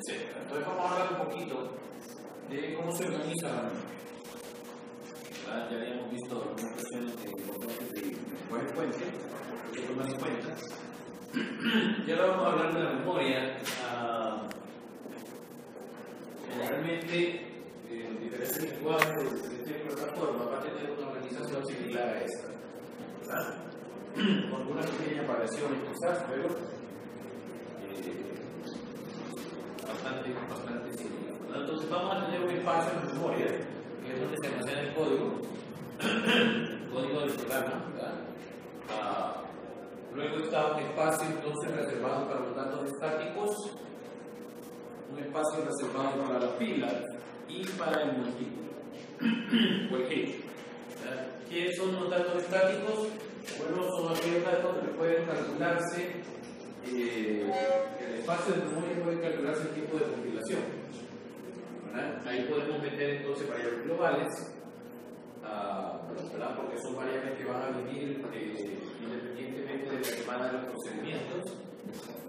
etc. Entonces vamos a hablar un poquito de cómo se organiza la memoria. Ya habíamos visto algunas cuestiones de lenguaje fuente, que toman en cuenta. Y ahora vamos a hablar de la memoria. Generalmente, en diferentes lenguajes de esta plataforma va a tener una organización similar a esta, ¿verdad? Con algunas pequeñas variaciones quizás, pero bastante similar, ¿verdad? Entonces vamos a tener un espacio en memoria, que es donde se almacena el código del programa, ¿verdad? Luego está un espacio entonces reservado para los datos estáticos, un espacio reservado para la pila y para el montículo o el heap. ¿Qué son los datos estáticos? Bueno, son aquellos datos que pueden calcularse, el espacio de memoria puede calcularse el tiempo de compilación, ¿verdad? Ahí podemos meter entonces variables globales, ¿verdad? Porque son variables que van a venir independientemente de la semana de los procedimientos.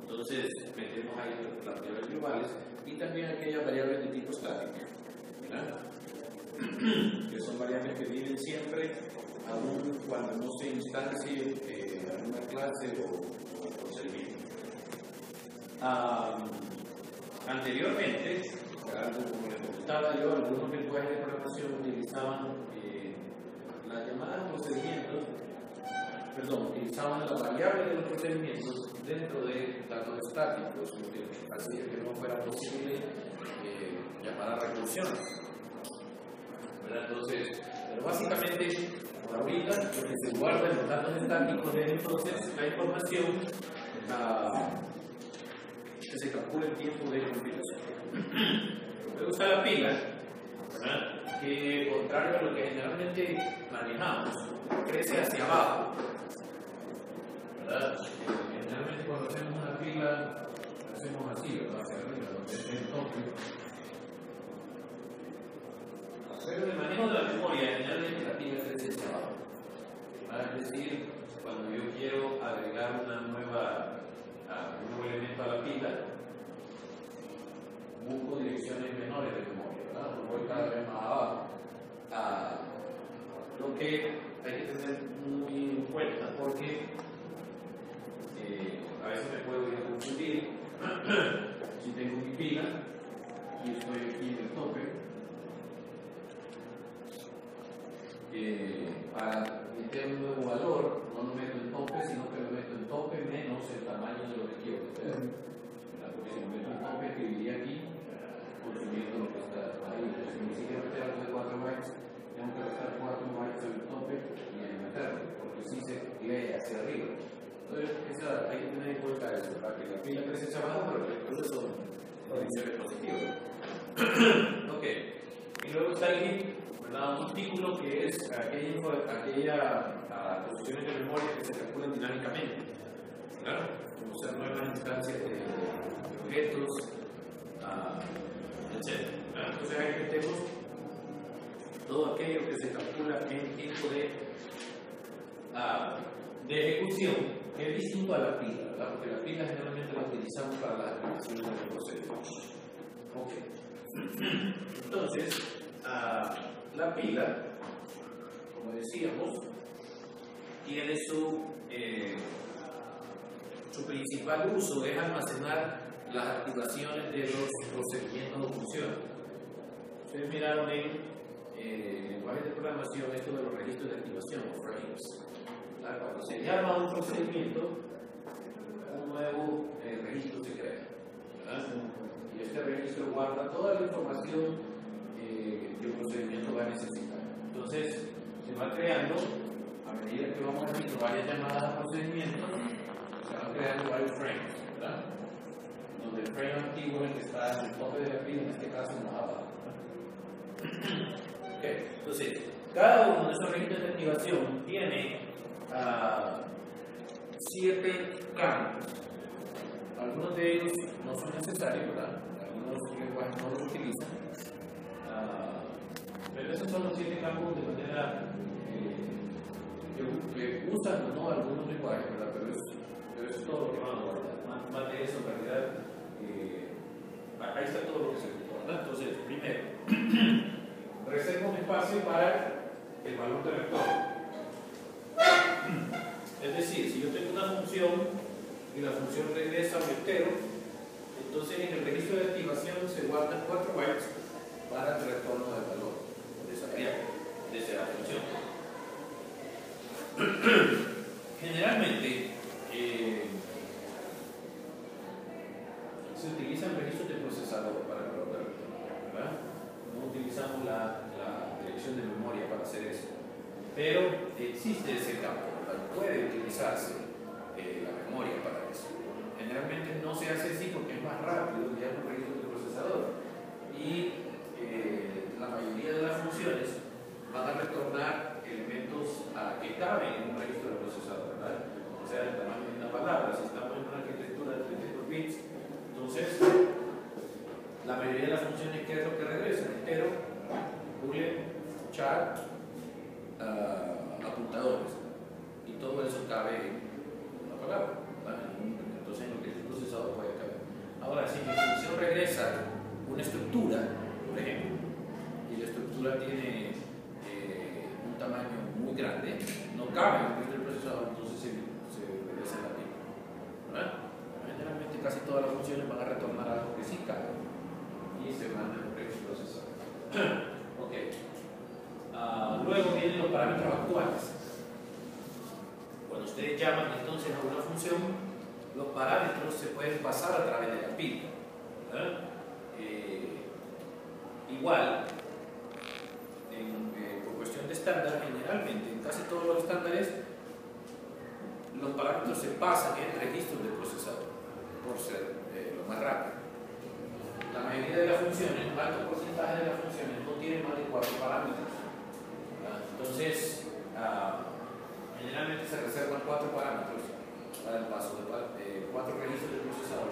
Entonces metemos ahí las variables globales y también aquellas variables de tipo estático, ¿verdad? Que son variables que vienen siempre aún cuando no se instancie alguna clase o procedimiento. Anteriormente, como les comentaba yo, algunos lenguajes de programación utilizaban las llamadas procedimientos, utilizaban la variable de los procedimientos dentro de datos estáticos, así que no fuera posible llamar a recursiones. Entonces, pero básicamente, por ahorita, lo que se guarda en los datos estáticos es entonces la información que se calcula el tiempo de compilación. Luego está la pila, ¿verdad? Que contrario a lo que generalmente manejamos, crece hacia abajo, ¿verdad? Generalmente cuando hacemos una pila, hacemos así, ¿verdad? Hacia arriba, donde es el tope. Pero en el manejo de la memoria, generalmente la pila crece hacia abajo. Es decir, cuando yo quiero agregar un nuevo elemento a la pila, busco direcciones menores de memoria, ¿verdad? Lo voy cada vez más abajo. Lo que hay que tener muy en cuenta, porque a veces me puedo ir a confundir si tengo mi pila y estoy aquí en el tope. Para meter un nuevo valor, no lo meto en tope, sino que lo meto en tope menos el tamaño de lo que quiero meter. Porque si lo meto en tope, escribiría aquí, consumiendo lo que está ahí. Si me quisiera meter algo de 4 bytes, tengo que restar 4 bytes en el tope y en meterlo, porque si se lee hacia arriba. Entonces, hay que tener en cuenta eso, para que la pila crece hacia abajo, pero los cruces son direcciones positivas. Ok, y luego está el heap. Un artículo que es aquella posiciones de memoria que se calculan dinámicamente, ¿claro? Como ser nuevas instancias de objetos, etc. Entonces ahí metemos todo aquello que se calcula en tiempo de ejecución, que es distinto a la pila, ¿verdad? Porque la pila generalmente la utilizamos para las aplicaciones de los procedimientos. Ok. Entonces, la pila, como decíamos, tiene su principal uso es almacenar las activaciones de los procedimientos o funciones. Ustedes miraron en lenguaje de programación esto de los registros de activación o frames. Cuando se llama un procedimiento, un nuevo registro se crea, ¿verdad? Y este registro guarda toda la información que un procedimiento va a necesitar. Entonces, se va creando, a medida que vamos haciendo varias llamadas a procedimientos, se van creando varios frames, ¿verdad? Donde el frame antiguo es el que está en el tope de la pila, en este caso más abajo. Okay. Entonces, cada uno de esos registros de activación tiene 7 campos. Algunos de ellos no son necesarios, ¿verdad? Algunos lenguajes no los utilizan. Pero esos son los 7 campos de manera que usan o no algunos lenguajes, ¿verdad? Pero eso es todo lo que van a guardar. Más de eso, en realidad, hay función y la función regresa un entero. Entonces en el registro de activación se guardan 4 bytes para el retorno del valor de esa variable, de esa función. Generalmente se utilizan registros de procesador para el valor, ¿verdad? No utilizamos la dirección de memoria para hacer eso, pero existe ese campo, puede utilizarse la memoria para eso. Generalmente no se hace así porque es más rápido enviar un registro de procesador y la mayoría de las funciones van a retornar elementos que caben en un registro de procesador, ¿verdad? O sea, el tamaño de una palabra. Si estamos en una arquitectura de 32 bits, entonces la mayoría de las funciones, ¿qué es lo que regresa? Entero, boolean, char, apuntadores, y todo eso cabe en una palabra, ¿verdad? Entonces en lo que el procesador puede caber. Ahora, si mi función regresa una estructura, por ejemplo, y la estructura tiene un tamaño muy grande, no cabe en el procesador, entonces se regresa en la pila, ¿verdad? Generalmente casi todas las funciones van a retornar algo que sí cabe y se manda en el procesador. Ok. Luego vienen los parámetros actuales. Cuando ustedes llaman entonces a una función, los parámetros se pueden pasar a través de la pila, ¿verdad? Igual, por cuestión de estándar, generalmente en casi todos los estándares los parámetros se pasan en registros de procesador por ser lo más rápido. La mayoría de las funciones, un alto porcentaje de las funciones no tienen más de 4 parámetros. Entonces, generalmente se reservan 4 parámetros para el paso de 4 registros de procesador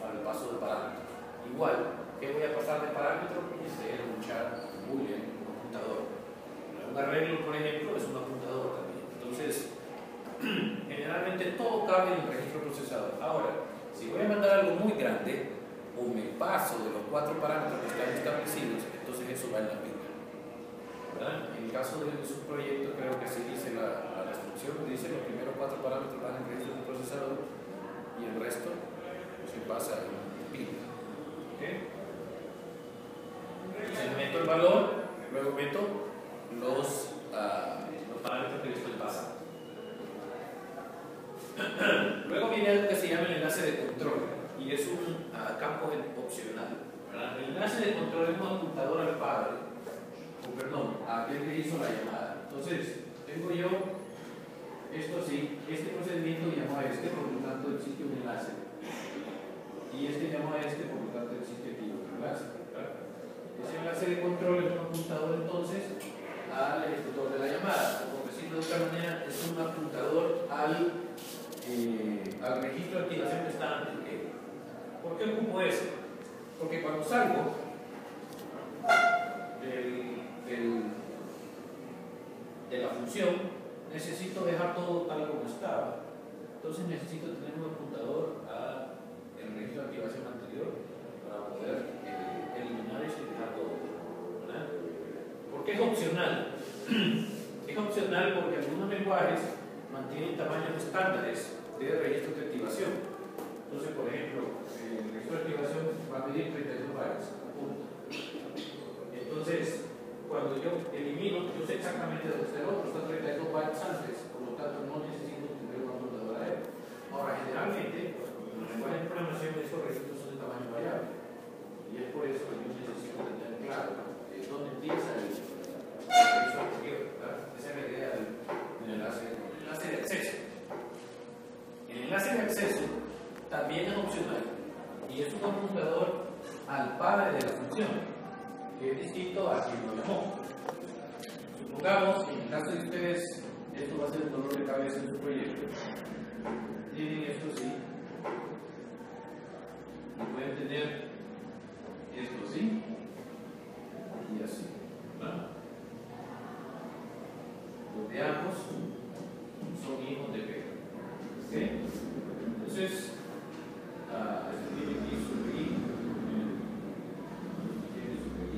para el paso de parámetros. Igual, ¿qué voy a pasar de parámetro? Un char, un boolean, un apuntador. Un arreglo, por ejemplo, es un apuntador también. Entonces, generalmente todo cabe en el registro procesador. Ahora, si voy a mandar algo muy grande o me paso de los 4 parámetros que están establecidos, entonces eso va en la pila, ¿verdad? En el caso de su proyecto, creo que así dice la restricción, dice los primeros 4 parámetros van en el registro del procesador y el resto se pasa en pila. ¿Okay? Entonces meto el valor, luego meto los parámetros que le estoy pasando. Luego viene algo que se llama el enlace de control y es un campo opcional, ¿verdad? El enlace de control es un apuntador al padre, o perdón, a aquel que hizo la llamada. Entonces, tengo yo esto así, este procedimiento llamó a este, por lo tanto existe un enlace, y este llamó a este, por lo tanto existe aquí otro enlace, ¿verdad? Ese enlace de control es un apuntador entonces al ejecutor de la llamada, o por decirlo de otra manera, es un apuntador al registro de activación que está antes que él. ¿Por qué ocupo eso? Porque cuando salgo de la función, necesito dejar todo tal como estaba. Entonces necesito tener un apuntador al registro de activación anterior para poder eliminar eso y dejar todo, ¿verdad? ¿Por qué es opcional? Es opcional porque algunos lenguajes mantienen tamaños estándares de registro de activación. Entonces, por ejemplo, el registro de activación va a pedir 32 bytes, punto. Entonces, cuando yo elimino, yo sé exactamente dónde está el otro, está 32 bytes antes, por lo tanto no necesito tener una apuntadora a él. Ahora, generalmente, en los lenguajes de programación esos registros son de tamaño variable, y es por eso que yo necesito tener claro dónde empieza el registro anterior, ¿verdad? Esa es la idea del enlace de acceso. El enlace de acceso también es opcional y es un apuntador al padre de la función, que es distinto a quien lo llamó. Supongamos, en el caso de ustedes, esto va a ser un dolor de cabeza en su proyecto. Tienen esto así, y pueden tener esto así y así, ¿verdad? Donde ambos son hijos de P. ¿Okay? Entonces, este tiene aquí su I, tiene su I.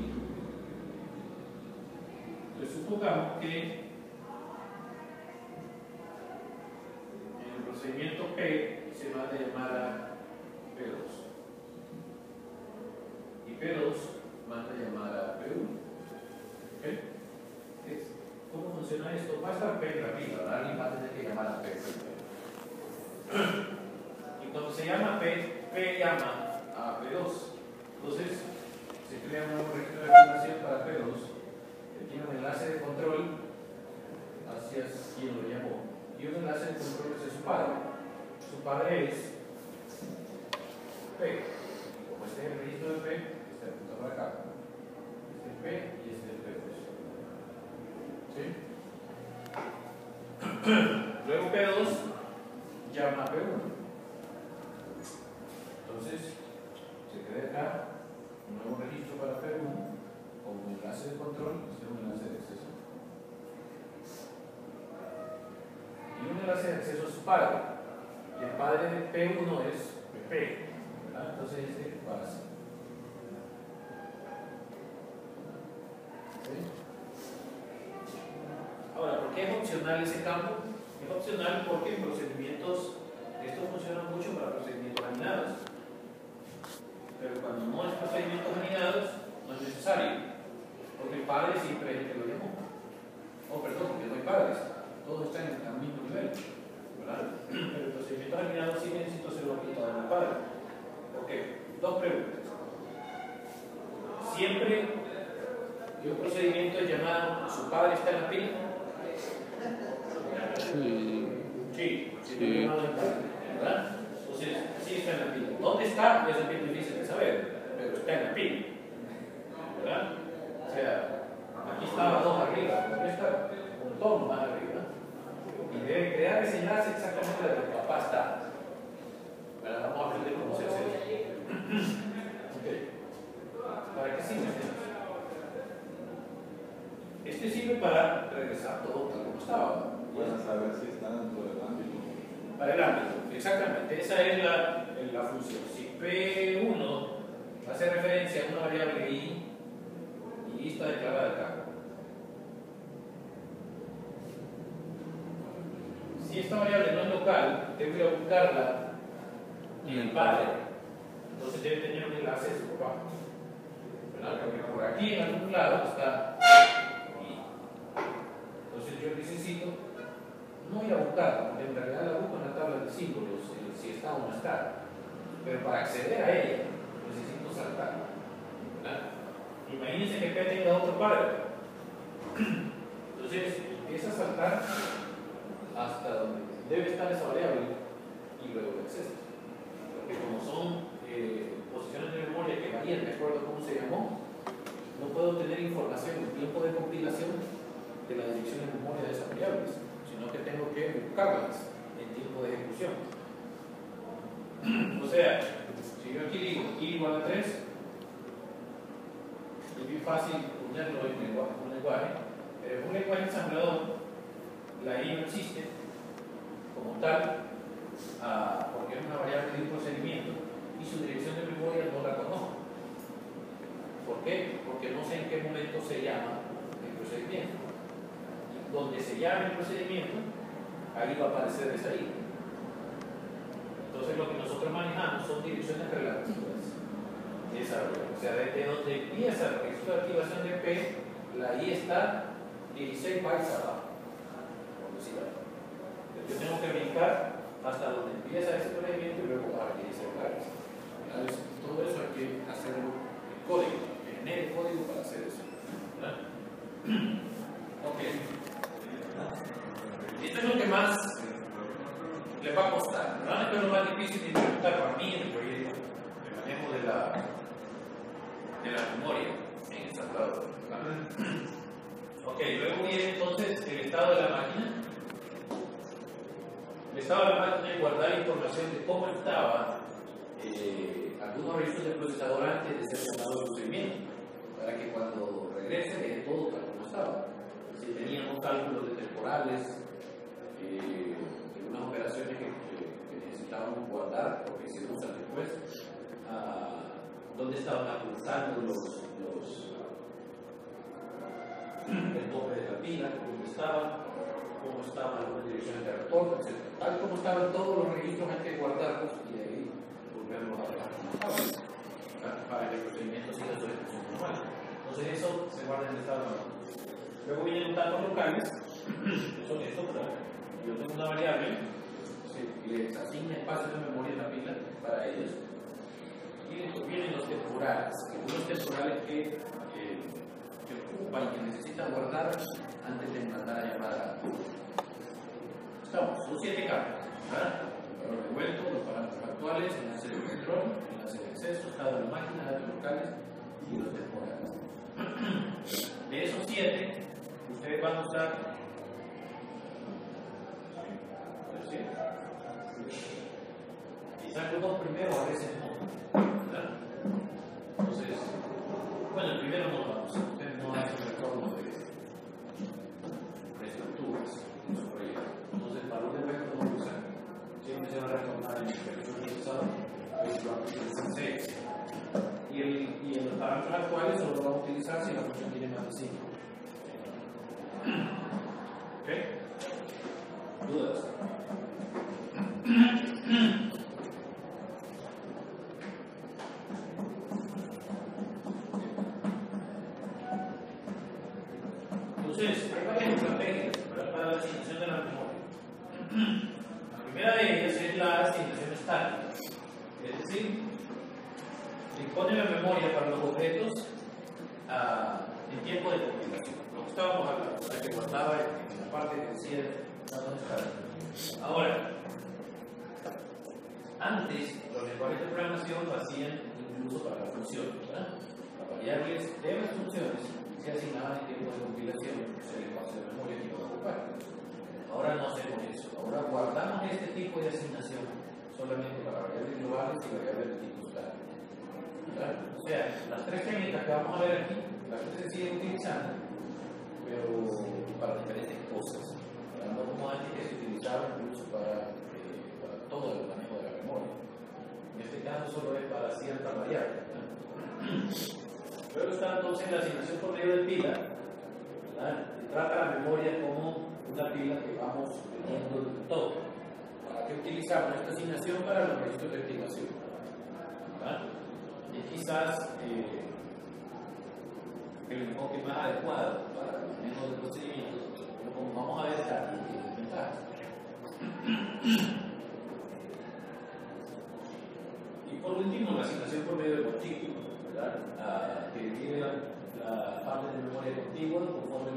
Entonces, supongamos que en el procedimiento P se va a llamar a P2. Y P2 manda a llamar a P1. ¿Ok? ¿Cómo funciona esto? Va a estar P en la pila, ¿verdad? Alguien va a tener que llamar a P primero. Y cuando se llama P, P llama a P2. Entonces, se crea un nuevo registro de afirmación para P2 que tiene un enlace de control hacia quien lo llamó y un enlace de control hacia su padre. Su padre es P. Y como este es el registro de P, este apunta para acá. Este es P y este es P2. ¿Sí? Luego P2 llama a P1. Entonces, se crea acá un nuevo registro para P1 con un enlace de control, este es un enlace de acceso. Y un enlace de acceso a su padre. Y el padre de P1 es P. ¿Verdad? Entonces este va así. ¿Sí? Ahora, ¿por qué es opcional ese campo? Es opcional porque en procedimientos, esto funciona mucho para procedimientos anidados. Pero cuando no es procedimientos anidados, no es necesario. Porque el padre siempre es el que lo llamó. Oh, perdón, porque no hay padres. Todo está en el mismo nivel. ¿Verdad? Pero el procedimiento anidados sí necesito hacerlo quitado del padre. Ok, dos preguntas. Siempre que un procedimiento es llamado, ¿su padre está en la pila? Sí. Sí. ¿Verdad? Entonces, sí está en la pila. ¿Dónde está? Es bien difícil de saber, pero está en la pila. ¿Verdad? O sea, aquí estaba dos arriba, pero aquí está un tono más arriba. Y debe crear ese enlace exactamente donde el papá está. ¿Verdad? Vamos a aprender cómo se hace eso. Ok. ¿Para qué sirve esto? Este sirve para regresar todo tal como estaba. Para saber si está dentro del ámbito. Para el ámbito, exactamente. Esa es la función. Si P1 hace referencia a una variable I y I está declarada acá. Si esta variable no es local, tengo que ir a buscarla en el padre. Entonces debe tener un enlace de su papá. ¿Verdad? Porque por aquí en algún lado está I. Entonces yo necesito no ir a buscarla, porque en realidad la busco en la tabla de símbolos, si está o no está. Pero para acceder a ella, necesito saltar. ¿Verdad? Imagínense que P tenga otro padre. Entonces, empieza a saltar hasta donde debe estar esa variable y luego el acceso. Porque como son posiciones de memoria que varían de acuerdo a cómo se llamó, no puedo tener información en tiempo de compilación de la dirección de memoria de esas variables, sino que tengo que buscarlas en tiempo de ejecución. O sea, si yo aquí digo I igual a 3, es bien fácil ponerlo en un lenguaje, pero en un lenguaje ensamblador la I no existe como tal, porque es una variable de un procedimiento y su dirección de memoria no la conozco. ¿Por qué? Porque no sé en qué momento se llama el procedimiento. Y donde se llame el procedimiento, ahí va a aparecer esa I. Entonces lo que nosotros manejamos son direcciones relativas de esa variable. O sea, desde donde empieza el registro de activación de P, la I está 16 bytes abajo. Yo tengo que brincar hasta donde empieza ese procedimiento y luego bajar 16 bytes. Todo eso hay que hacerlo en código, que genere código para hacer eso. ¿Verdad? Ok. Esto es lo que más le va a costar. ¿Verdad? Esto es lo más difícil de implementar para mí en el proyecto de manejo de la memoria en el ensamblador. Ok, luego viene entonces el estado de la máquina. El estado de la máquina es guardar información de cómo estaba algunos registros del procesador antes de ser llamado al procedimiento, para que cuando regrese deje todo tal como estaba. Si teníamos cálculos de temporales, algunas operaciones que necesitábamos guardar porque se usan después, dónde estaban apuntando el tope de la pila, cómo estaban algunas direcciones de retorno, etc. tal como estaban todos los registros, hay que guardarlos y ahí volverlos a dejar como estaban, para que el procedimiento siga su ejecución normal. Entonces eso se guarda en el estado normal. Luego vienen los datos locales, que son estos, ¿verdad? Yo tengo una variable que les asigna espacio de memoria en la pila para ellos. Y después vienen los temporales, algunos temporales que ocupan y que necesitan guardar antes de mandar a llamar. Estamos, son 7 campos, ¿verdad? Para los revueltos, los parámetros actuales, enlaces de control, enlaces de acceso, estado de la máquina, datos locales y los temporales. De esos 7, ustedes van a usar quizás los 2 primeros a veces no, ¿verdad? Entonces, bueno, el primero no lo vamos a usar, ustedes no hacen retorno de estructuras en su proyecto. Entonces, el valor de vuelta no lo usan, siempre se va a retornar en el periodo utilizado, el bloque 16. Y en los parámetros actuales solo lo vamos a utilizar si la función tiene más de 5. ¿Ok? ¿Dudas? Entonces, hay varias estrategias para la asignación de la memoria. La primera de ellas es la asignación estática, es decir, dispone la memoria para los objetos en tiempo de compilación. Lo que estábamos hablando, la que guardaba en la parte que decía datos estáticos. Ahora, antes los lenguajes de programación lo hacían incluso para las funciones, ¿verdad? Las variables de las funciones se asignaban en tiempo de compilación, el espacio de memoria que iba a ocupar. Ahora no hacemos eso, ahora guardamos este tipo de asignación solamente para variables globales y variables de tipo estático. O sea, las 3 técnicas que vamos a ver aquí, las que se siguen utilizando, pero para diferentes cosas. No como antes que se utilizaba incluso para todo el manejo de la memoria. En este caso solo es para cierta variable. Luego está entonces la asignación por medio de pila, ¿verdad? Que trata la memoria como una pila que vamos teniendo de todo. ¿Para qué utilizamos esta asignación? Para los registros de estimación, ¿verdad? Es quizás el enfoque más adecuado para el manejo de procedimientos, pero como vamos a ver, está implementado. Y por último, la asignación por medio de contíguo, ¿verdad? Que divide la parte de memoria contigua conforme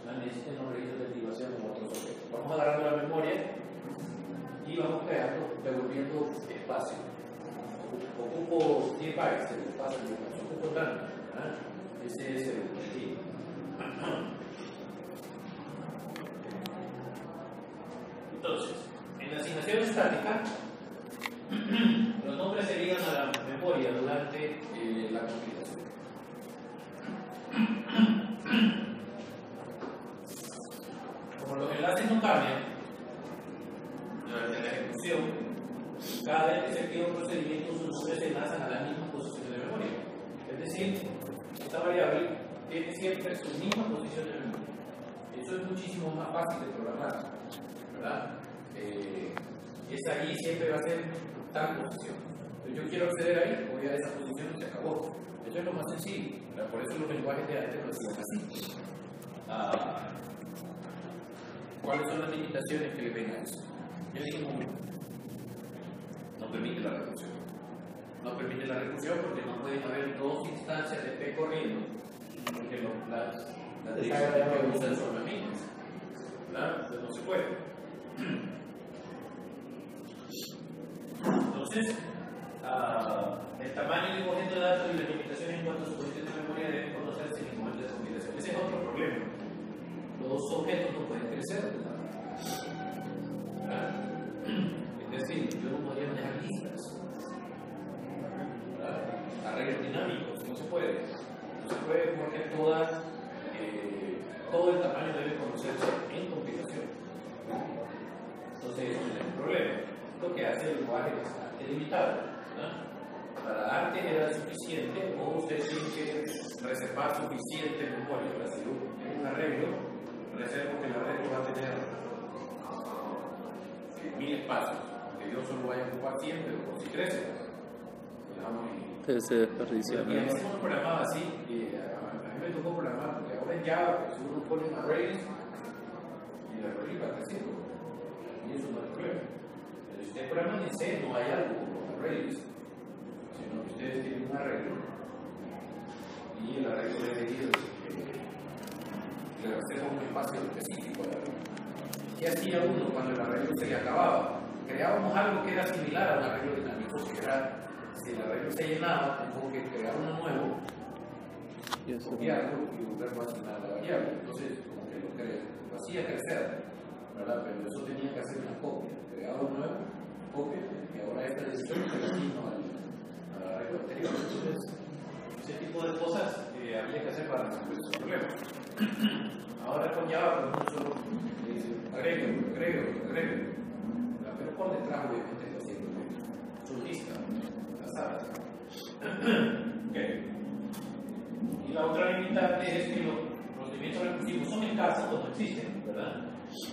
la necesiten los registros de activación como otros objetos. Vamos agarrando la memoria y vamos creando, devolviendo espacio. Ocupo 10 bytes del espacio de información, ocupo tanto, ¿verdad? Ese es el objetivo. Entonces, en la asignación estática, los nombres se ligan a la memoria durante la compilación. Como los enlaces no cambian durante la ejecución, cada vez que se activa un procedimiento, sus nombres se enlazan a la misma posición de memoria. Es decir, esta variable tiene siempre su misma posición de memoria. Eso es muchísimo más fácil de programar, ¿verdad? Esa ahí siempre va a ser tal posición. Yo quiero acceder ahí, voy a esa posición y se acabó. Eso es lo más sencillo. Por eso los lenguajes de antes lo hacían así. ¿Cuáles son las limitaciones que le ven a eso? Yo digo, no permite la recursión. No permite la recursión porque no pueden haber 2 instancias de P corriendo, porque las direcciones que usan son las mismas. ¿Verdad? Entonces no se puede. Entonces, el tamaño del objeto de datos y las limitaciones en cuanto a su posición de memoria deben conocerse en el momento de compilación. Ese es otro problema. Los objetos no pueden crecer, ¿verdad? Es decir, yo no podría manejar listas, ¿verdad? Arreglos dinámicos, no se puede. No se puede porque todo el tamaño debe conocerse en compilación. Entonces, ese es el problema. Lo que hace el lenguaje es limitado, ¿verdad? Para dar generar suficiente, o usted tiene que reservar suficiente memoria. Para si un arreglo, reservo que el arreglo va a tener 1000 espacios, aunque yo solo vaya a ocupar 100, pero por si crece, se desperdicia. Y a veces uno programaba así, y a mí me tocó programar, porque ahora en Java pues, uno pone arrays y el array va creciendo, y eso no es problema. Pero si ustedes programan en C, no hay algo como arrays, sino que ustedes tienen un arreglo y el arreglo debe ir le reserva un espacio específico. ¿Qué hacía uno cuando el arreglo se le acababa? Creábamos algo que era similar a un arreglo dinámico, que era si el arreglo se llenaba, tengo que crear uno nuevo, copiarlo y volverlo a asignar a la variable. Entonces, como que lo hacía crecer, ¿verdad? Pero eso tenía que hacer una copia. Creaba un nuevo, copia, y ahora esta decisión se la asigno al arreglo anterior. Entonces, ese tipo de cosas había que hacer para resolver esos problemas. Ahora con Java, por solo dice agrego, pero por detrás obviamente está haciendo su lista. Okay. Y la otra limitante es que los procedimientos recursivos son escasos cuando existen, ¿verdad?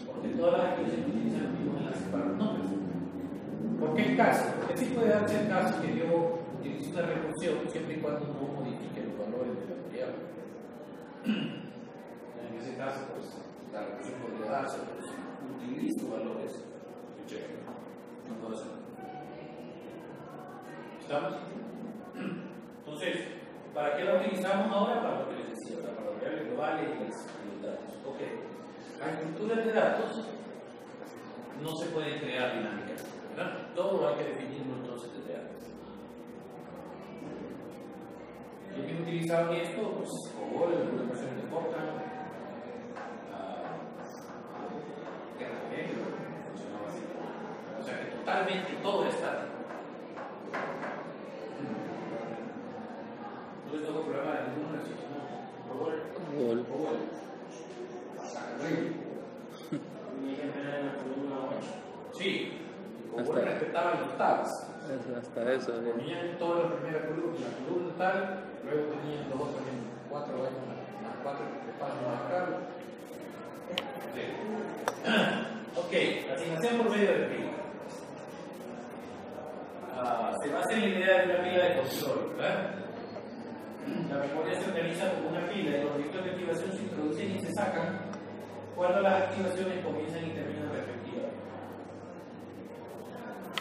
Porque todas las actividades utilizan el mismo enlace para los nombres. ¿Por qué escaso? Porque sí puede darse el caso que yo utilice una recursión siempre y cuando no modifique los valores de la variable. En ese caso, pues la recursión podría darse, pero si utilizo valores, no puedo hacer. ¿Estamos? Entonces, ¿para qué la utilizamos ahora? Para lo que les decía, para variables globales y los datos. Ok. Las estructuras de datos no se pueden crear dinámicamente, ¿verdad? Todo hay que definirlo entonces desde antes. ¿Y que utilizaban esto? Pues COBOL, algunas versiones de Fortran, RPG, funcionaba así. O sea que totalmente todo es estático. No les tengo programar en ninguna sino COBOL. Sí, COBOL respetaban los tabs. Hasta eso. Ponían toda la primera columna, la columna tal, luego tenían los otros en 4 más 4 espacios más acá. Ok, asignación por medio de pila. Se basa en la idea de una pila de control, ¿verdad? La memoria se organiza como una pila y los objetos de activación se introducen y se sacan cuando las activaciones comienzan y terminan respectivamente.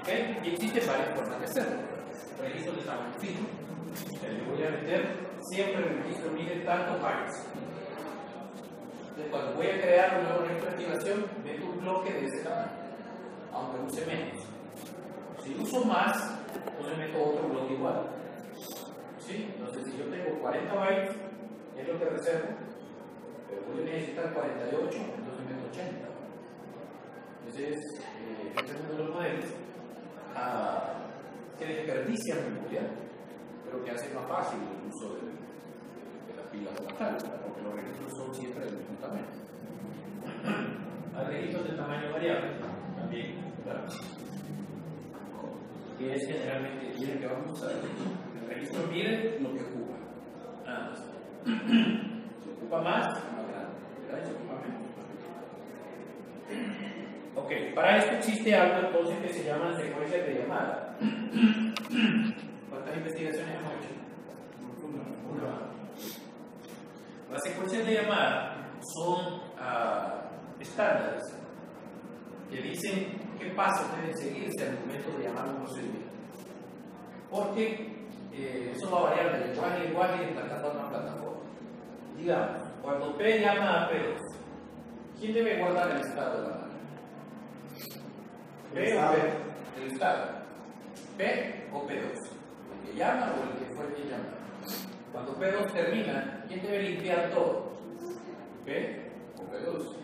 ¿Okay? Y existen varias formas de hacerlo. Registros de tamaño fijo. Le voy a meter siempre el registro mide tantos bytes. Entonces, cuando voy a crear un nuevo registro de activación, meto un bloque de ese tamaño, aunque use menos. Si uso más, entonces meto otro bloque igual. ¿Sí? Entonces, si yo tengo 40 bytes, es lo que reservo, pero voy a necesitar 48, entonces meto 80. Entonces, este es uno de los modelos que desperdician memoria, pero que hace más fácil el uso de las pilas como tal, porque los registros son siempre del mismo tamaño. Hay registros de tamaño variable también, ¿verdad? Que es generalmente el que vamos a usar. El registro mide lo que ocupa. Nada más. Si ocupa más grande. ¿Verdad? Si ocupa menos. Ok, para esto existe algo entonces que se llaman secuencias de llamada. ¿Cuántas investigaciones hemos hecho? Una. Las secuencias de llamada son estándares que dicen qué pasos deben seguirse al momento de llamar un procedimiento. Porque eso va a variar de lenguaje a lenguaje y de plataforma a plataforma. Digamos, cuando P llama a P2, ¿quién debe guardar el estado de la máquina? ¿P o P? El estado. ¿P o P2? ¿El que llama o el que fue el que llama? Cuando P2 termina, ¿quién debe limpiar todo? ¿P o P2?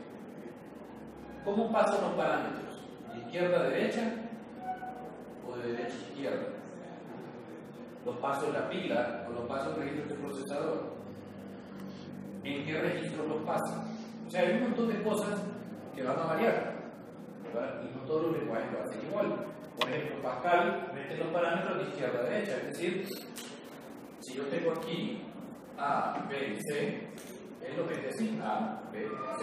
¿Cómo pasan los parámetros? ¿De izquierda a derecha o de derecha a izquierda? ¿Los pasos en la pila o los pasos en registros de procesador? ¿En qué registros los pasan? O sea, hay un montón de cosas que van a variar, ¿verdad? Y no todos los lenguajes lo hacen igual. Por ejemplo, Pascal mete los parámetros de izquierda a derecha, es decir, si yo tengo aquí A, B y C, es lo que es decir A, B y C.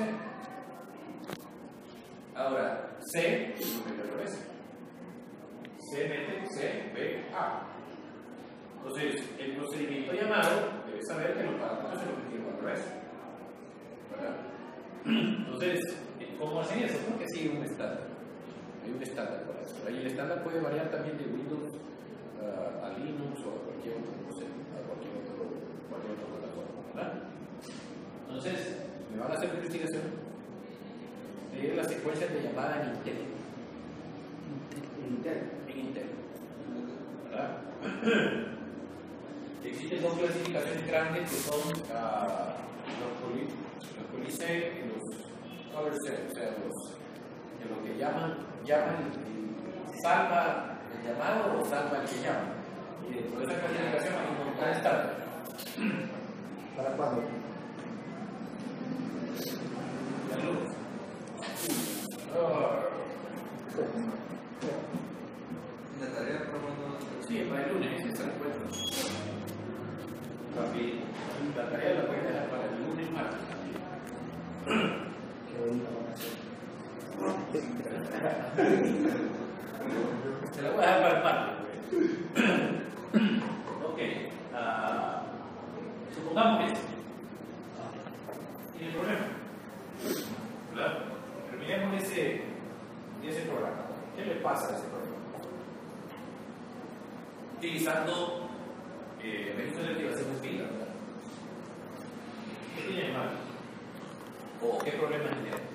Ahora, C lo mete al revés. C mete C, B, A. Entonces, el procedimiento llamado debe saber que los parámetros se los metieron al revés. ¿Verdad? Entonces, ¿cómo hacen eso? Porque sigue un estándar. Hay un estándar para eso. Y el estándar puede variar también de Windows a Linux o a cualquier otro, no sé, a cualquier otra plataforma. ¿Verdad? Entonces, me van a hacer una investigación de las secuencias de llamada en Intel. En Intel. ¿Verdad? Existen dos clasificaciones grandes que son los police y los color set, o sea, lo que llaman salva el llamado o salva el que llama. Y dentro de esa clasificación hay un montón de estándar. ¿Para cuándo? La luz. La tarea para cuando... Sí, para el lunes ese es el encuentro. Rápido. La tarea la pueden dejar para el lunes, martes. Qué bonita vacación. Se la voy a dejar para el martes. Ok. Supongamos que tiene problema. ¿Verdad? Terminemos ese programa. ¿Qué le pasa a ese programa? Utilizando registros de activación de fila, ¿verdad? ¿Qué tiene de malo? ¿O qué problema tiene?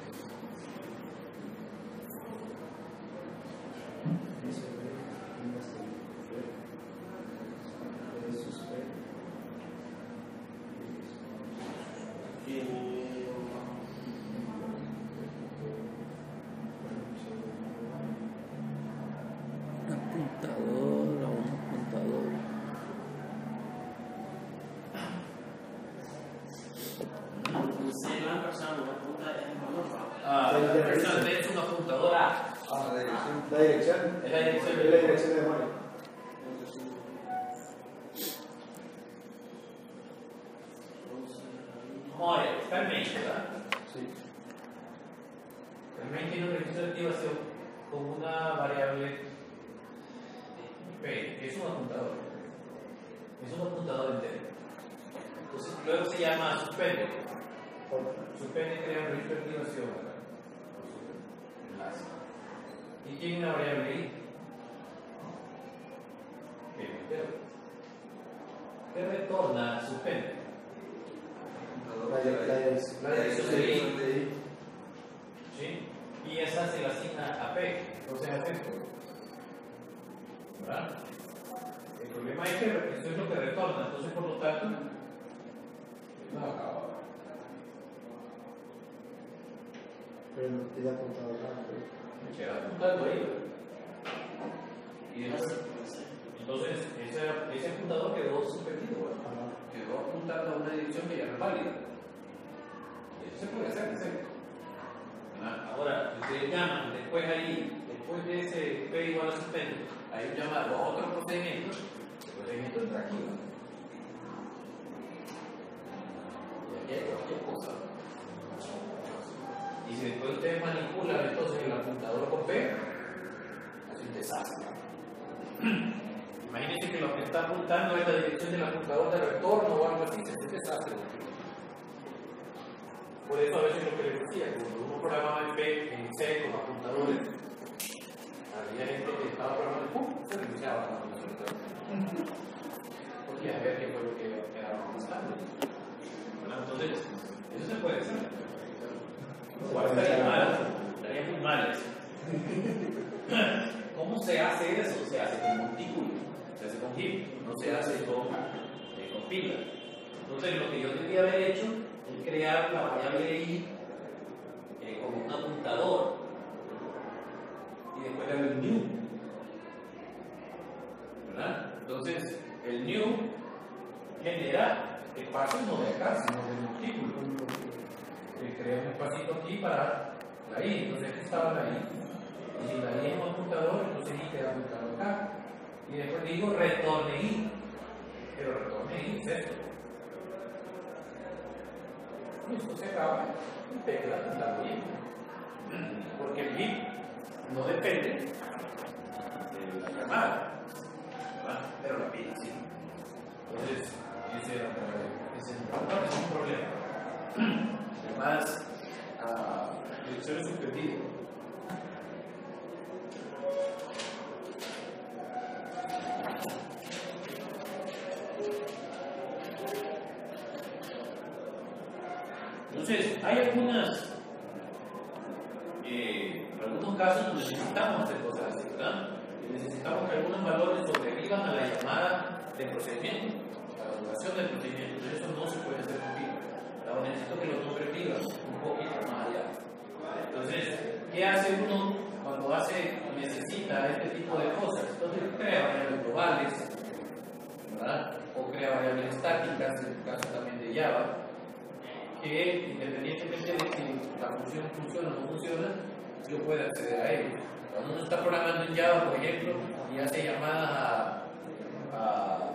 Es una computadora. La dirección. Es la dirección de memoria. Memoria, está en main, ¿verdad? Sí. El main tiene un registro de activación con una variable P, que es una computadora. Es una computadora entera. Entonces, luego se llama suspende. Suspende crea un registro de activación, ¿verdad? Enlace. Y tiene una variable I. ¿Qué retorna suspende? La dirección de I. ¿Sí? Y esa se la asigna a P. Entonces hace esto. ¿Verdad? El problema es que eso es lo que retorna. Entonces, por lo tanto, no acaba. Pero no te da apuntado nada. Me queda apuntando ahí. Y entonces, ese apuntador quedó suspendido. ¿Verdad? Quedó apuntando a una dirección que ya no es válida. Eso se puede hacer, ¿en serio? Ahora, ustedes llaman después de ese P igual a suspende, hay un llamado a otro procedimiento. El procedimiento entra aquí. Y aquí hay cualquier cosa. Y si después ustedes manipulan entonces el apuntador con P, es un desastre. Imagínense que lo que está apuntando es la dirección del apuntador de retorno o algo así, es un desastre. Por eso a veces lo que les decía, cuando uno programaba en P, en C, con apuntadores, había gente que estaba programando y ¡pum! Se reiniciaba cuando se retrataba. Porque a ver qué fue lo que quedaba pasando. Entonces, eso se puede hacer. Igual estaría muy mal eso. ¿Cómo se hace eso? Se hace con montículo, se hace con heap, no se hace con pila. Entonces, lo que yo debía haber hecho es crear la variable I como un apuntador y después darle el new, ¿verdad? Entonces el new genera espacios no de acá sino de montículo. Crea un espacito aquí para la I, entonces aquí estaba la I, y si la I es un apuntador, entonces I queda apuntado acá, y después digo retorne I, pero retorne I es esto. Y esto se acaba y pega apuntando bien. ¿Por porque el bit no depende de la llamada, ¿verdad? Pero la pila sí. Entonces, ese es un problema. Además, direcciones suspendidas. Entonces, hay algunos casos donde necesitamos hacer cosas así, ¿verdad? Necesitamos que algunos valores sobrevivan a la llamada de procedimiento, a la duración del procedimiento. Entonces, eso no se puede hacer con Python. Ahora necesito que los nombres vivan un poquito más allá. Entonces, ¿qué hace uno cuando necesita este tipo de cosas? Entonces, crea variables globales, ¿verdad? O crea variables estáticas, en el caso también de Java, que independientemente de si la función funciona o no funciona, yo pueda acceder a ellos. Cuando uno está programando en Java, por ejemplo, y hace llamadas a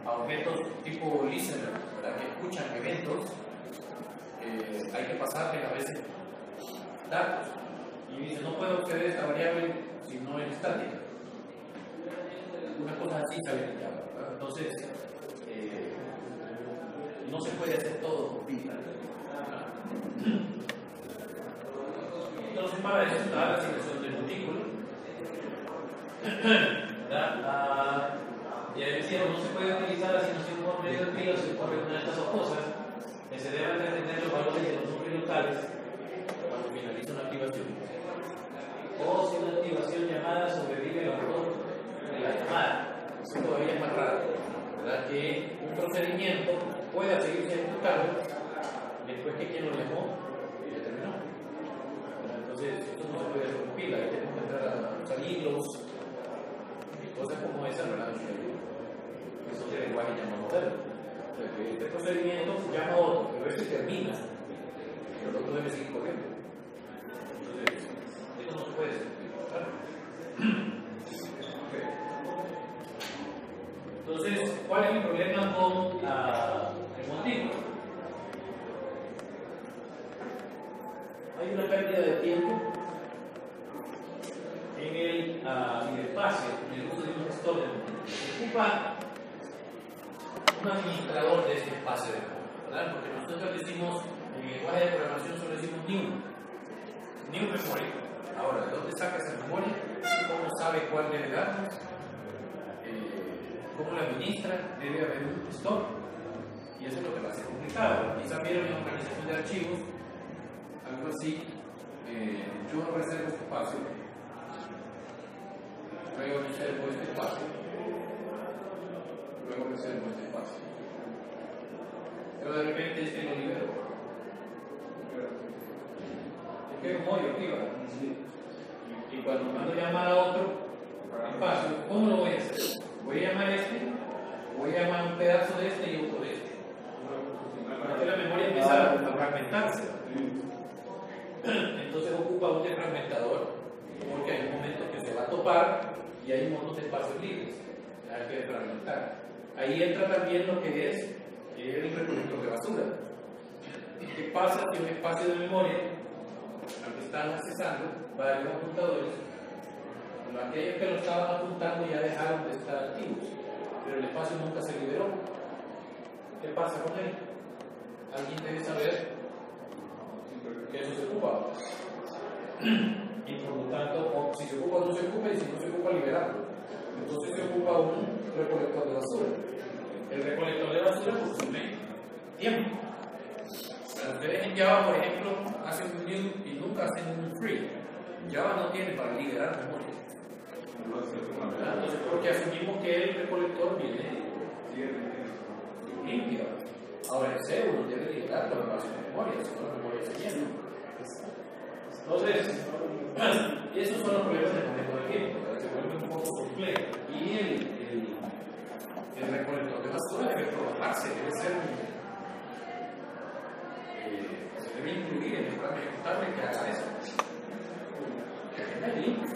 objetos tipo listener, para que escuchan eventos, hay que pasarle a veces datos. Y dice, no puedo acceder a esta variable si no es estática. Una cosa así sale en Java, ¿verdad? Entonces, no se puede hacer todo con Python. Entonces, para eso está la asignación del montículo. Ya decía, no se puede utilizar la asignación por medio de pilas si ocurre una de estas dos cosas, que se deben retener los valores de los números locales cuando finaliza una activación. O si una activación llamada sobrevive al valor de la llamada. Eso todavía es más raro, ¿verdad? Que un procedimiento pueda seguirse ejecutando después que quien lo llamó y ya terminó. Entonces, esto no se puede hacer con pila, hay que entrar a usar hilos y cosas como esa, ¿verdad? Eso es el lenguaje llamado moderno. Entonces, que este procedimiento llama a otro, pero ese termina, pero el otro debe seguir corriendo. Entonces, esto no se puede hacer con pila, ¿verdad? Entonces, ¿cuál es el problema con el montículo? Hay una pérdida de tiempo en el espacio, en el uso de un gestor de montículo. Se ocupa un administrador de este espacio de memoria, ¿verdad? Porque nosotros decimos, en el lenguaje de programación solo decimos new memory. Ahora, ¿de dónde saca esa memoria? ¿Cómo sabe cuál debe darnos? ¿Cómo la administra? Debe haber un gestor. Y eso es lo que lo hace complicado. Quizás vieron en organización de archivos, algo así, yo reservo este espacio, luego reservo este espacio, luego reservo este espacio. Pero de repente este lo libero. Es que es un hoyo arriba. Y cuando mando llamar a otro espacio, ¿cómo lo voy a hacer? Voy a llamar voy a llamar un pedazo de este y otro de este. Para que la memoria empieza a fragmentarse. Entonces ocupa un defragmentador, porque hay un momento que se va a topar y hay un montón de espacios libres. Hay que defragmentar. Ahí entra también lo que es el recolector de basura. ¿Qué pasa si un espacio de memoria al que están accesando varios computadores? Aquellos que lo estaban apuntando ya dejaron de estar activos, pero el espacio nunca se liberó. ¿Qué pasa con él? Alguien debe saber que eso se ocupa. Y por lo tanto, o si se ocupa, no se ocupa, y si no se ocupa, liberarlo. Entonces se ocupa un recolector de basura. El recolector de basura consume tiempo. Ustedes en Java, por ejemplo, hacen un new y nunca hacen un free. Java no tiene para liberar memoria. Entonces, porque asumimos que el recolector viene limpio. Ahora el C uno debe liberar los espacios de memoria, si no la memoria se llena. Entonces, esos son los problemas del manejo del tiempo, se vuelve un poco complejo. Y el recolector de basura debe programarse, debe ser se debe incluir en el programa ejecutable que haga eso. Que tenga limpio.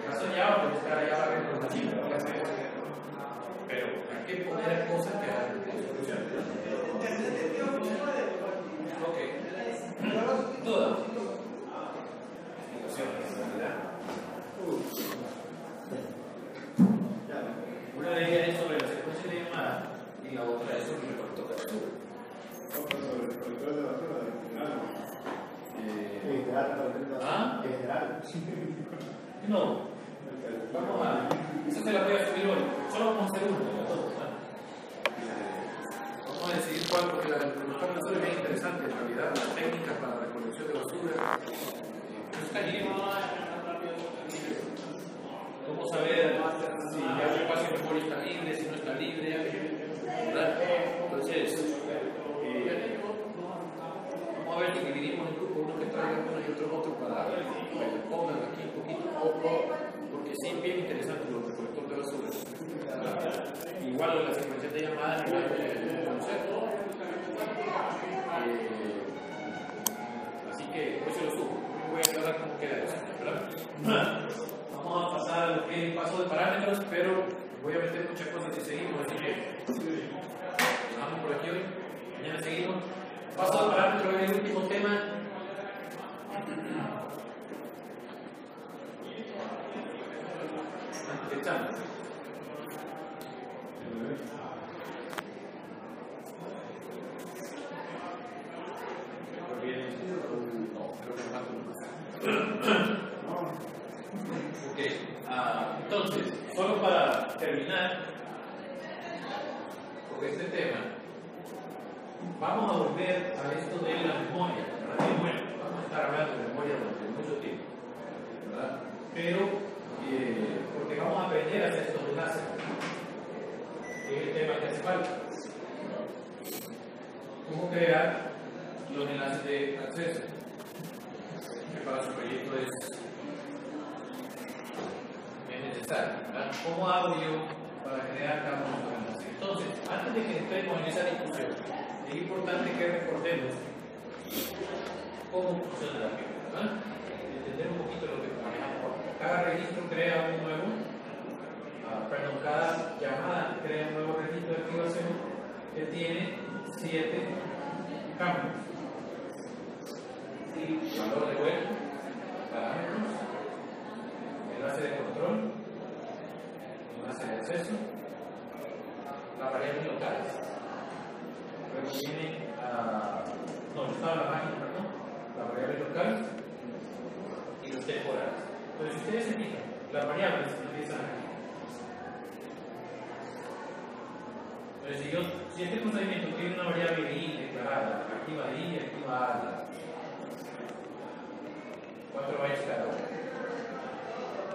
Eso ya puede estar allá la representación, pero hay que poner cosas que hagan solución. Ok. No, vamos a. Esa se la voy a subir hoy. Solo vamos a hacer uno de las dos. Vamos a decidir cuál, porque la basura es bien interesante en realidad. Las técnicas para la recolección de basura. No está libre. ¿Cómo saber si ya un espacio mejor está libre, si no está libre? ¿Verdad? Entonces, vamos a ver si dividimos el grupo, uno que traiga uno y otro para que pongan aquí un poquito poco, porque sí es bien interesante los recolectores de basura. Igual la secuencia de llamadas, igual el concepto. Así que hoy se lo subo. Voy a aclarar cómo queda eso, ¿verdad? Vamos a pasar a lo que es el paso de parámetros, pero voy a meter muchas cosas y seguimos, así que vamos por aquí hoy, mañana seguimos. Paso de parámetros es el último tema. Echamos. Entonces, solo para terminar con este tema, vamos a volver a esto de la memoria, ¿verdad? Bueno, vamos a estar hablando de memoria durante mucho tiempo, ¿verdad? Pero, porque vamos a aprender a hacer estos enlaces, que es el tema que hace falta. ¿Cómo crear los enlaces de acceso? Que para su proyecto es necesario, ¿verdad? ¿Cómo hago yo para crear cada uno de los enlaces? Entonces, antes de que entremos en esa discusión, es importante que recordemos cómo funciona la firma, ¿verdad? Entender un poquito lo que manejamos. Cada registro crea un nuevo, cada llamada crea un nuevo registro de activación que tiene 7 campos. Y valor de vuelta, parámetros, enlace de control, enlace de acceso, las variables locales. Luego viene el estado de la máquina, perdón, las variables locales y los temporales. Entonces, si ustedes se fijan, las variables empiezan aquí. Entonces, si este procedimiento tiene una variable i declarada, activa i y activa a, 4 bytes cada uno.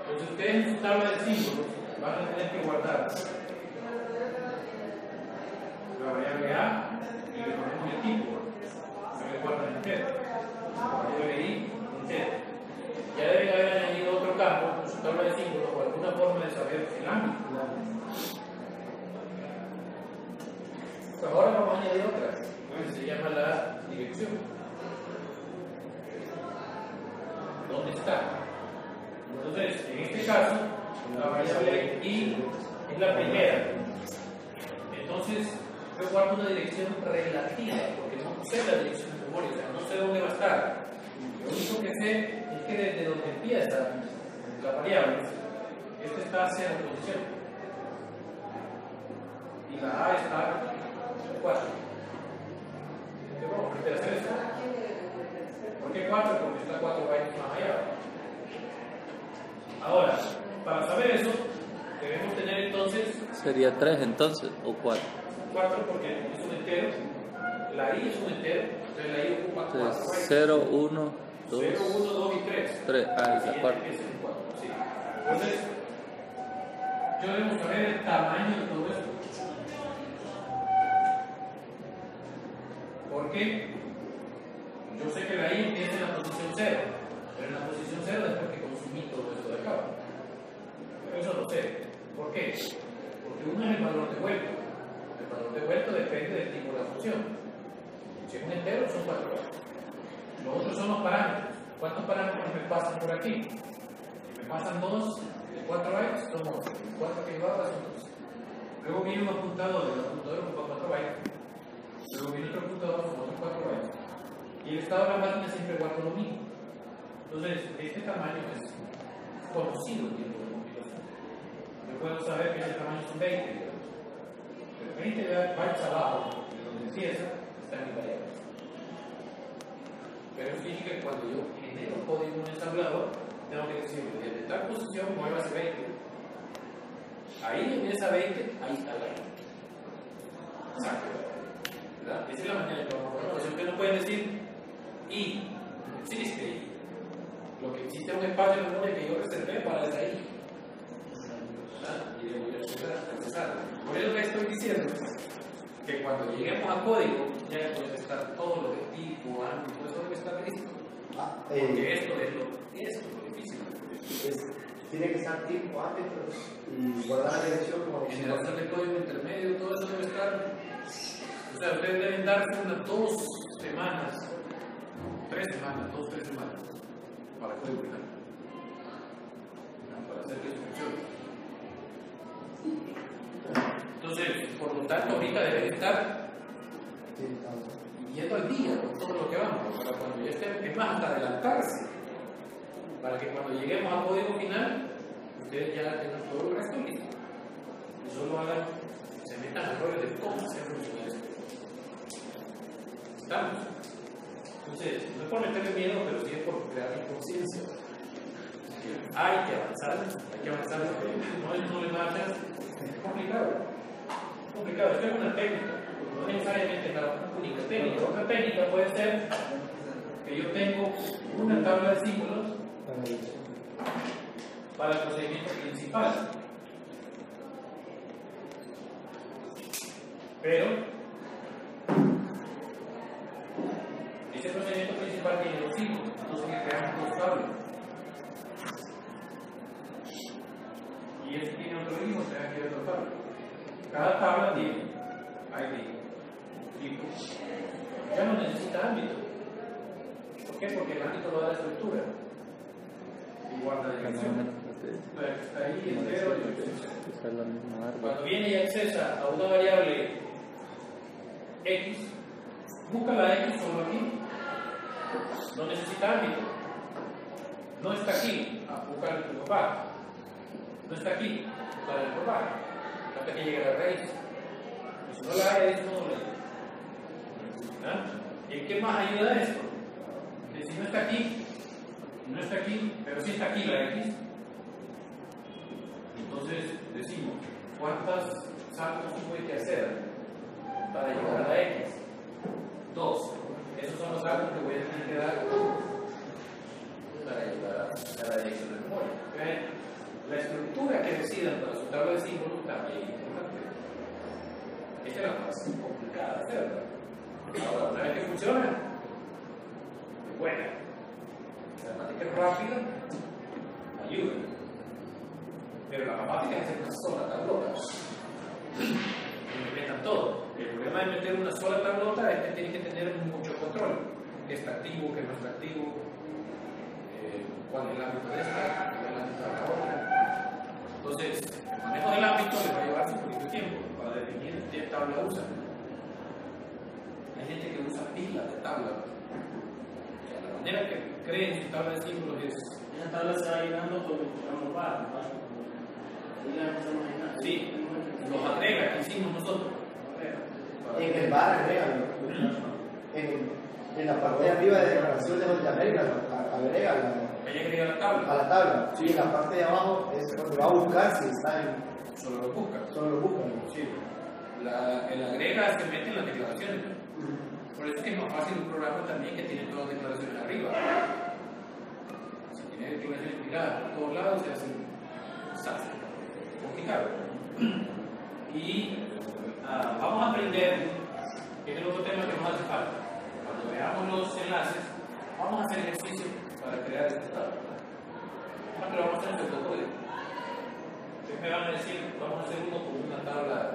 Entonces, ustedes en su tabla de símbolos van a tener que guardar la variable a y le ponemos el tipo, se le guardan entero. La variable i, entero. Ya deben haber añadido otro campo en su tabla de símbolos o alguna forma de saber el ámbito. Pues ahora vamos a añadir otra, que se llama la dirección. ¿Dónde está? Entonces, en este caso, la variable i es la primera. Entonces, yo guardo una dirección relativa, porque no sé la dirección de memoria, o sea, no sé dónde va a estar. Lo único que sé es que desde donde empieza la variable, esta está hacia la posición. Y la a está 4. Entonces, vamos a aprender a hacer esto. ¿Por qué 4? Porque está 4 bytes más allá. Ahora, para saber eso, debemos tener entonces. Sería 3 entonces, o 4. 4 porque es un entero. La i es un entero. Entonces la i ocupa 4 bytes. 0, 1, 2. 0, 1, 2 y 3. 3, ah, la parte. Es el 4. Sí. Entonces, yo debo saber el tamaño de todo esto. ¿Por qué? Yo sé que la i empieza en la posición 0, pero en la posición 0 después que consumí todo esto de acá. Pero eso lo sé. ¿Por qué? Porque uno es el valor de vuelta. El valor de vuelta depende del tipo de la función. Si es un entero, son 4 bytes. Los otros son los parámetros. ¿Cuántos parámetros me pasan por aquí? Si me pasan 2 de 4 bytes, son 11. 4 que llevaba son 12. Luego viene un apuntador, el apuntador ocupa 4 bytes. Luego viene otro apuntador con otros 4 bytes. Y el estado de la máquina siempre guarda lo mismo. Entonces, este tamaño es conocido el tiempo de compilación. Yo puedo saber que ese tamaño son 20, digamos. Pero 20 bytes abajo, de donde empieza, están mis variables. Pero eso significa que cuando yo genero código en un ensamblador, tengo que decir, desde tal posición muévase 20. Ahí en esa 20, ahí está la I. Exacto. ¿Verdad? Esa es la manera que vamos a ver. Usted no puede decir I, existe I. Lo que existe es un espacio en memoria que yo reservé para esa I. ¿Verdad? Y le voy a accesar. Por eso que estoy diciendo que cuando lleguemos a código ya puede estar todo lo de tipo, ámbito, todo eso debe estar listo. Porque esto es lo difícil. Tiene que estar tipo, árbitros y guardar la dirección como Generación de código intermedio, todo eso debe estar. O sea, ustedes deben darse unas 2 semanas, 3 semanas, 2-3 semanas para código final. Para hacer que eso funcione. Entonces, por lo tanto, ahorita deben estar yendo al día con todo lo que vamos, para cuando ya estén, es más, hasta adelantarse, para que cuando lleguemos al código final, ustedes ya tengan todo el resto listo. Y solo hagan, se metan al rollo de cómo hacer funcionar esto. ¿Estamos? Entonces, no es por meterle miedo, pero sí es por crear conciencia. Hay que avanzar, porque no le va a hacer. Es complicado. Esto es una técnica, no necesariamente la única técnica. Otra técnica puede ser que yo tengo una tabla de símbolos para el procedimiento principal, pero ese procedimiento principal tiene 2 símbolos, entonces creamos 2 tablas. Y este tiene otro ritmo, se va a quedar otra tabla. Cada tabla tiene ID, tipo. Ya no necesita ámbito. ¿Por qué? Porque el ámbito lo da la estructura. Y guarda la dirección. Está ahí el 0 y el 0. Cuando viene y accesa a una variable X, busca la X solo aquí. No necesita ámbito. No está aquí. Busca el papá. No está aquí. Busca el papá. Hasta que llegue a la raíz. Y si no la hay, es no la hay. ¿Y en qué más ayuda esto? Que si no está aquí, pero sí está aquí la X, entonces decimos, ¿cuántos saltos tuve que hacer para llegar a la X? 2. Esos son los saltos que voy a tener que dar para llegar a la dirección de memoria. La estructura que decidan para su tabla de símbolos también es importante. Esta es la más complicada de hacerla. Ahora, una vez que funciona, es buena. La matemática es rápida, ayuda. Pero la matemática es hacer una sola tablota. Y me metan todo. El problema de meter una sola tablota es que tiene que tener mucho control. ¿Qué está activo, qué no está activo? ¿Cuál es el ámbito de esta? ¿Cuál es el ámbito de la otra? Entonces, el manejo del ámbito le va a llevar un poquito de tiempo para definir qué tabla usa. Hay gente que usa pilas de tabla. La manera que creen su tabla de símbolos es. Esa tabla se va llenando con los barras, ¿no? Sí, los agrega que hicimos nosotros. En el bar, en la parte de arriba de declaración de Norteamérica, agrega Ella agrega la tabla. a la tabla. Sí. Y en la parte de abajo es cuando va a buscar si está en. Solo lo busca. Solo lo busca. Sí. El agrega se mete en las declaraciones. Por eso es que es más fácil un programa también que tiene todas las declaraciones arriba. Si tiene declaraciones tiradas por todos lados, se hace complicado. Y vamos a aprender, que es el otro tema que nos hace falta. Cuando veamos los enlaces, vamos a hacer ejercicio para crear esta tabla. Pero vamos a hacer un código. Ustedes me van a decir, vamos a hacer uno con una tabla